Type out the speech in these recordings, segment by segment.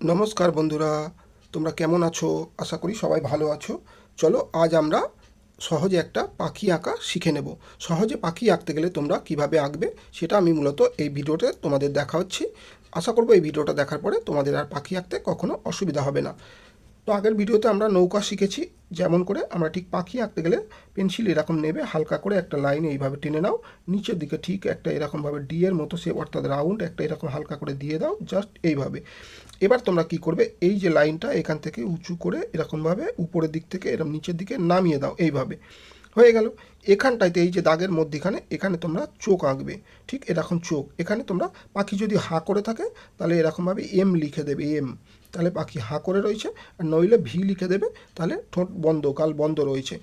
নমস্কার বন্ধুরা, তোমরা কেমন আছো? আশা করি সবাই ভালো আছো। চলো আজ আমরা সহজে একটা পাখি আঁকা শিখে নেব। সহজে পাখি আঁকতে গেলে তোমরা কিভাবে আঁকবে সেটা আমি মূলত এই ভিডিওতে তোমাদের দেখা হচ্ছি। আশা করব এই ভিডিওটা দেখার পরে তোমাদের আর পাখি আঁকতে কখনো অসুবিধা হবে না। তো আগের ভিডিওতে আমরা নৌকা শিখেছি, যেমন করে আমরা ঠিক পাখি আঁকতে গেলে পেন্সিল এরকম নেবে, হালকা করে একটা লাইন এইভাবে টেনে নাও, নিচের দিকে ঠিক একটা এরকমভাবে ডি এর মতো শেপ অর্থাৎ রাউন্ড একটা এরকম হালকা করে দিয়ে দাও, জাস্ট এইভাবে। এবার তোমরা কি করবে, এই যে লাইনটা এখান থেকে উঁচু করে এরকমভাবে উপরের দিক থেকে এরকম নিচের দিকে নামিয়ে দাও, এইভাবে হয়ে গেল। এখানটাইতে এই যে দাগের মধ্যেখানে এখানে তোমরা চোখ আঁকবে, ঠিক এরকম চোখ। এখানে তোমরা পাখি যদি হাঁ করে থাকে তাহলে এরকমভাবে এম লিখে দেবে, এম, তাহলে পাখি হাঁ করে রয়েছে। আর নইলে ভি লিখে দেবে, তাহলে ঠোঁট বন্ধ, গাল বন্ধ রয়েছে।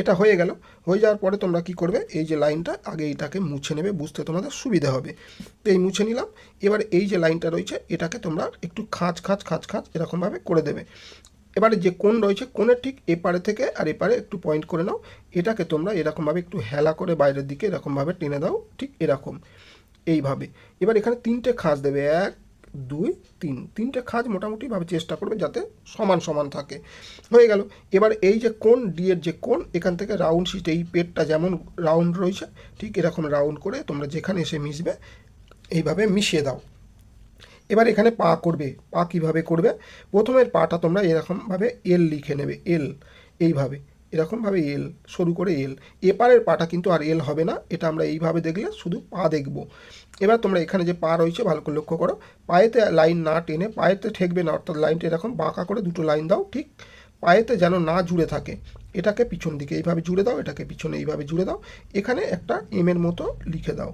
এটা হয়ে গেল। হয়ে যাওয়ার পরে তোমরা কি করবে, এই যে লাইনটা আগে এইটাকে মুছে নেবে, বুঝতে তোমাদের সুবিধা হবে। তো এই মুছে নিলাম। এবার এই যে লাইনটা রয়েছে এটাকে তোমরা একটু খাঁজ খাঁজ খাঁজ খাঁজ এরকমভাবে করে দেবে। এবারে যে কোণ রয়েছে কোণের ঠিক এপারে থেকে আর এপারে একটু পয়েন্ট করে নাও। এটাকে তোমরা এরকমভাবে একটু হেলা করে বাইরের দিকে এরকমভাবে টেনে দাও, ঠিক এরকম, এইভাবে। এবার এখানে তিনটে খাঁজ দেবে, 1 2 3, তিনটে খাঁজ মোটামুটিভাবে চেষ্টা করবে যাতে সমান সমান থাকে। হয়ে গেল। এবার এই যে কোণ, ডি এর যে কোণ, এখান থেকে রাউন্ড শিট, এই পেটটা যেমন রাউন্ড রয়েছে ঠিক এরকম রাউন্ড করে তোমরা যেখানে এসে মিশবে এইভাবে মিশিয়ে দাও। এবার এখানে পা করবে। পা কিভাবে করবে, প্রথমের পাটা তোমরা এরকমভাবে এল লিখে নেবে, এল, এইভাবে এরকমভাবে এল, শুরু করে এল। এপারের পাটা কিন্তু আর এল হবে না, এটা আমরা এইভাবে দেখলে শুধু পা দেখব। এবার তোমরা এখানে যে পা রয়েছে ভালো করে লক্ষ্য করো, পায়েতে লাইন না টেনে, পায়েতে ঠেকবে না, অর্থাৎ লাইনটা এরকম বাঁকা করে দুটো লাইন দাও, ঠিক পায়েতে যেন না জুড়ে থাকে। এটাকে পিছন দিকে এইভাবে জুড়ে দাও, এটাকে পিছনে এইভাবে জুড়ে দাও। এখানে একটা এমের মতো লিখে দাও।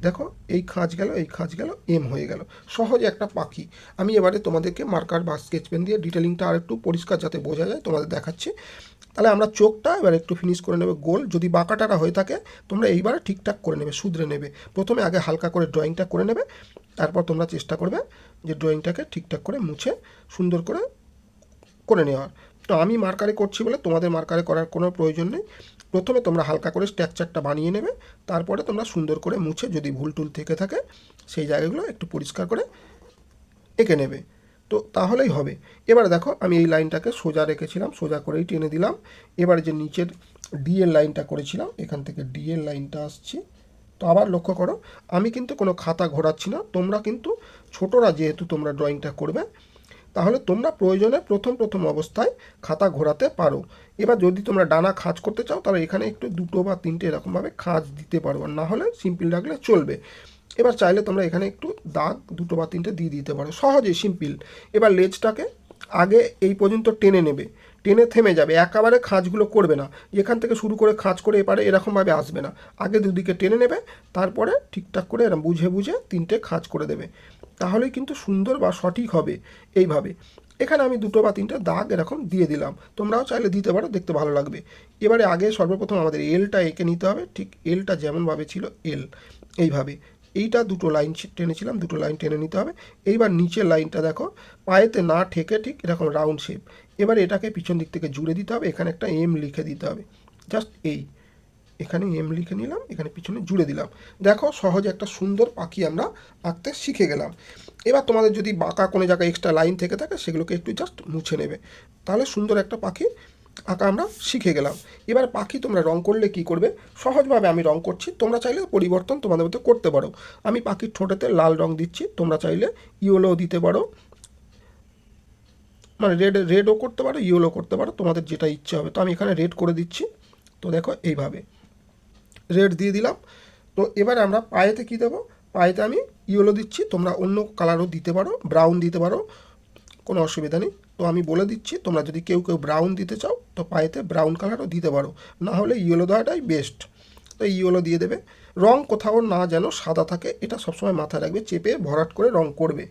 দেখো এই খাঁজ গেল, এই খাঁজ গেল, এম হয়ে গেল। সহজে একটা পাখি। আমি এবারে তোমাদেরকে মার্কার বা স্কেচ পেন দিয়ে ডিটেলিংটা আর একটু পরিষ্কার যাতে বোঝা যায় তোমাদের দেখাচ্ছি। তাহলে আমরা চোখটা এবার একটু ফিনিশ করে নেবে গোল। যদি বাঁকাটারা হয়ে থাকে তোমরা এইবারে ঠিকঠাক করে নেবে, শুধরে নেবে। প্রথমে আগে হালকা করে ড্রয়িংটা করে নেবে, তারপর তোমরা চেষ্টা করবে যে ড্রয়িংটাকে ঠিকঠাক করে মুছে সুন্দর করে করে নেওয়ার। তো আমি মার্কারে করছি বলে তোমাদের মার্কারে করার কোনো প্রয়োজন নেই। প্রথমে তোমরা হালকা করে স্ট্রাকচারটা বানিয়ে নেবে, তারপরে তোমরা সুন্দর করে মুছে যদি ভুল টুল থেকে থাকে সেই জায়গাগুলো একটু পরিষ্কার করে এঁকে নেবে, তো তাহলেই হবে। এবার দেখো আমি এই লাইনটাকে সোজা রেখেছিলাম, সোজা করেই টেনে দিলাম। এবারে যে নিচের ডি এর লাইনটা করেছিলাম এখান থেকে ডি এর লাইনটা আসছি। তো আবার লক্ষ্য করো, আমি কিন্তু কোনো খাতা ঘোরাচ্ছি না। তোমরা কিন্তু ছোটরা যেহেতু তোমরা ড্রয়িংটা করবে, তাহলে তোমরা প্রয়োজনে প্রথম প্রথম অবস্থায় খাতা ঘোরাতে পারো। এবার যদি তোমরা ডানা খাঁজ করতে চাও তাহলে এখানে একটু দুটো বা তিনটে এরকমভাবে খাঁজ দিতে পারো, আর না হলে সিম্পল রাখলে চলবে। এবার চাইলে তোমরা এখানে একটু দাগ দুটো বা তিনটে দিয়ে দিতে পারো, সহজেই সিম্পল। এবার লেজটাকে আগে এই পর্যন্ত টেনে নেবে, টেনে থেমে যাবে, একেবারে খাঁজগুলো করবে না। এখান থেকে শুরু করে খাঁজ করে এপারে এরকমভাবে আসবে না, আগে দুদিকে টেনে নেবে, তারপরে ঠিকঠাক করে এরকম বুঝে বুঝে তিনটে খাঁজ করে দেবে, তাহলেই কিন্তু সুন্দর বা সঠিক হবে। এইভাবে এখানে আমি দুটো বা তিনটে দাগ এরকম দিয়ে দিলাম, তোমরাও চাইলে দিতে পারো, দেখতে ভালো লাগবে। এবারে আগে সর্বপ্রথম আমাদের এলটা এঁকে নিতে হবে, ঠিক এলটা যেমনভাবে ছিল এল, এইভাবে। এইটা দুটো লাইন টেনেছিলাম, দুটো লাইন টেনে নিতে হবে। এইবার নিচের লাইনটা দেখো পায়েতে না ঠেকে ঠিক এরকম রাউন্ড শেপ। এবার এটাকে পিছন দিক থেকে জুড়ে দিতে হবে, এখানে একটা এম লিখে দিতে হবে, জাস্ট এই, এখানে এম লিখে নিলাম, এখানে পিছনে জুড়ে দিলাম। দেখো সহজে একটা সুন্দর পাখি আমরা আঁকতে শিখে গেলাম। এবার তোমাদের যদি বাঁকা কোনো জায়গায় এক্সট্রা লাইন থেকে থাকে সেগুলোকে একটু জাস্ট মুছে নেবে, তাহলে সুন্দর একটা পাখি আঁকা আমরা শিখে গেলাম। এবার পাখি তোমরা রং করলে কি করবে, সহজভাবে আমি রং করছি, তোমরা চাইলে পরিবর্তন তোমাদের মধ্যে করতে পারো। আমি পাখির ঠোঁটেতে লাল রং দিচ্ছি, তোমরা চাইলে ইয়েলো দিতে পারো, মানে রেডও করতে পারো, ইয়েলো করতে পারো, তোমাদের যেটা ইচ্ছে হবে। তো আমি এখানে রেড করে দিচ্ছি। তো দেখো এইভাবে রেড দিয়ে দিলাম। তো এবারে আমরা পায়েতে কী দেবো, পায়েতে আমি ইয়েলো দিচ্ছি, তোমরা অন্য কালারও দিতে পারো, ব্রাউন দিতে পারো, কোনো অসুবিধা নেই। তো আমি বলে দিচ্ছি, তোমরা যদি কেউ কেউ ব্রাউন দিতে চাও তো পায়েতে ব্রাউন কালারও দিতে পারো, না হলে ইয়েলো দেওয়াটাই বেস্ট। তো ইয়েলো দিয়ে দেবে। রং কোথাও না যেন সাদা থাকে এটা সবসময় মাথায় রাখবে, চেপে ভরাট করে রং করবে,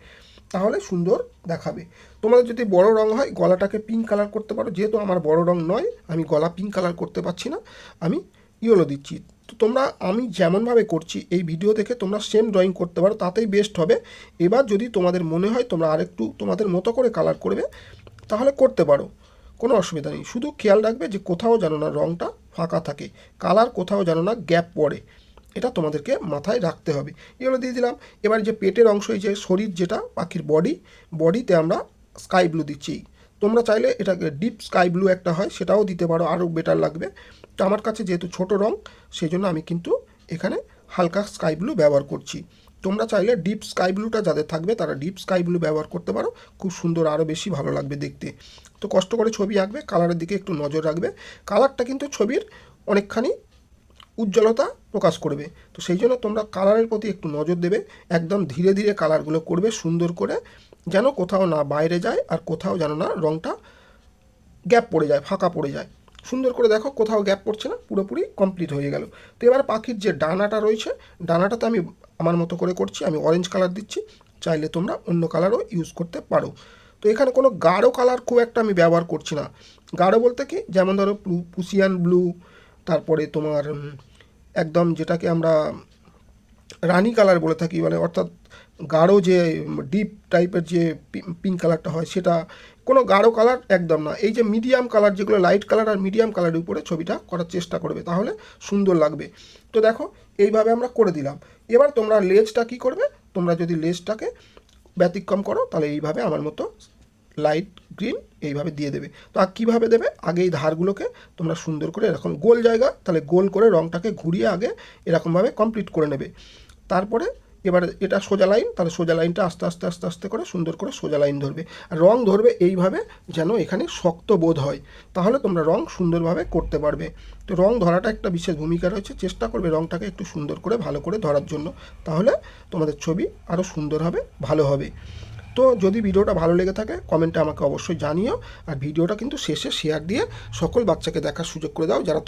তাহলে সুন্দর দেখাবে। তোমাদের যদি বড় রং হয় গলাটাকে পিঙ্ক কালার করতে পারো, যেহেতু আমার বড় রং নয় আমি গলা পিঙ্ক কালার করতে পারছি না, আমি ইয়েলো দিচ্ছি। তো তোমরা আমি যেমনভাবে করছি এই ভিডিও দেখে তোমরা সেম ড্রয়িং করতে পারো, তাতেই বেস্ট হবে। এবার যদি তোমাদের মনে হয় তোমরা আরেকটু তোমাদের মতো করে কালার করবে তাহলে করতে পারো, কোনো অসুবিধা নেই। শুধু খেয়াল রাখবে যে কোথাও যেন না রঙটা ফাঁকা থাকে, কালার কোথাও যেন না গ্যাপ পড়ে, এটা তোমাদেরকে মাথায় রাখতে হবে। এগুলো দিয়ে দিলাম। এবার যে পেটের অংশ, এই যে শরীর যেটা পাখির বডি, বডিতে আমরা স্কাই ব্লু দিচ্ছি। তোমরা চাইলে এটাকে ডিপ স্কাই ব্লু একটা হয় সেটাও দিতে পারো, আরও বেটার লাগবে। তো আমার কাছে যেহেতু ছোট রং, সেই জন্য আমি কিন্তু এখানে হালকা স্কাই ব্লু ব্যবহার করছি। তোমরা চাইলে ডিপ স্কাই ব্লুটা যাদের থাকবে তারা ডিপ স্কাই ব্লু ব্যবহার করতে পারো, খুব সুন্দর, আরও বেশি ভালো লাগবে দেখতে। তো কষ্ট করে ছবি আঁকবে, কালারের দিকে একটু নজর রাখবে। কালারটা কিন্তু ছবির অনেকখানি উজ্জ্বলতা প্রকাশ করবে। তো সেই জন্য তোমরা কালারের প্রতি একটু নজর দেবে, একদম ধীরে ধীরে কালারগুলো করবে সুন্দর করে, যেন কোথাও না বাইরে যায় আর কোথাও যেন না রঙটা গ্যাপ পড়ে যায়, ফাঁকা পড়ে যায়। সুন্দর করে দেখো, কোথাও গ্যাপ পড়ছে না, পুরোপুরি কমপ্লিট হয়ে গেল। তো এবার পাখির যে ডানাটা রয়েছে, ডানাটাতে আমি আমার মতো করে করছি, আমি অরেঞ্জ কালার দিচ্ছি, চাইলে তোমরা অন্য কালারও ইউজ করতে পারো। তো এখানে কোনো গাঢ় কালার খুব একটা আমি ব্যবহার করছি না। গাঢ় বলতে কি, যেমন ধরো পুসিয়ান ব্লু, তারপরে তোমার একদম যেটাকে আমরা রানি কালার বলে থাকি, মানে অর্থাৎ গাঢ় যে ডিপ টাইপের যে পিঙ্ক কালারটা হয়, সেটা কোনো গাঢ় কালার একদম না। এই যে মিডিয়াম কালার, যেগুলো লাইট কালার আর মিডিয়াম কালারের উপরে ছবিটা করার চেষ্টা করবে, তাহলে সুন্দর লাগবে। তো দেখো, এইভাবে আমরা করে দিলাম। এবার তোমরা লেজটা কি করবে, তোমরা যদি লেজটাকে ব্যতিক্রম করো তাহলে এইভাবে আমার মতো লাইট গ্রিন এইভাবে দিয়ে দেবে। তো আর কীভাবে দেবে, আগে এই ধারগুলোকে তোমরা সুন্দর করে এরকম গোল জায়গা, তাহলে গোল করে রঙটাকে ঘুরিয়ে আগে এরকমভাবে কমপ্লিট করে নেবে। তারপরে এবার এটা সোজা লাইন, তাহলে সোজা লাইনটা আস্তে আস্তে আস্তে আস্তে করে সুন্দর করে সোজা লাইন ধরবে। আর রং ধরবে এইভাবে যেন এখানে শক্ত বোধ হয়, তাহলে তোমরা রং সুন্দরভাবে করতে পারবে। তো রং ধরাটা একটা বিশেষ ভূমিকা রয়েছে, চেষ্টা করবে রংটাকে একটু সুন্দর করে ভালো করে ধরার জন্য, তাহলে তোমাদের ছবি আরও সুন্দর হবে, ভালো হবে। তো যদি ভিডিওটা ভালো লেগে থাকে কমেন্টে আমাকে অবশ্যই জানিও, আর ভিডিওটা কিন্তু শেষে শেয়ার দিয়ে সকল বাচ্চাকে দেখার সুযোগ করে দাও যারা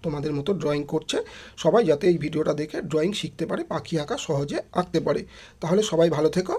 তোমাদের মতো ড্রয়িং করছে, সবাই যাতে এই ভিডিওটা দেখে ড্রয়িং শিখতে পারে, পাখি আঁকা সহজে আঁকতে পারে। তাহলে সবাই ভালো থেকো।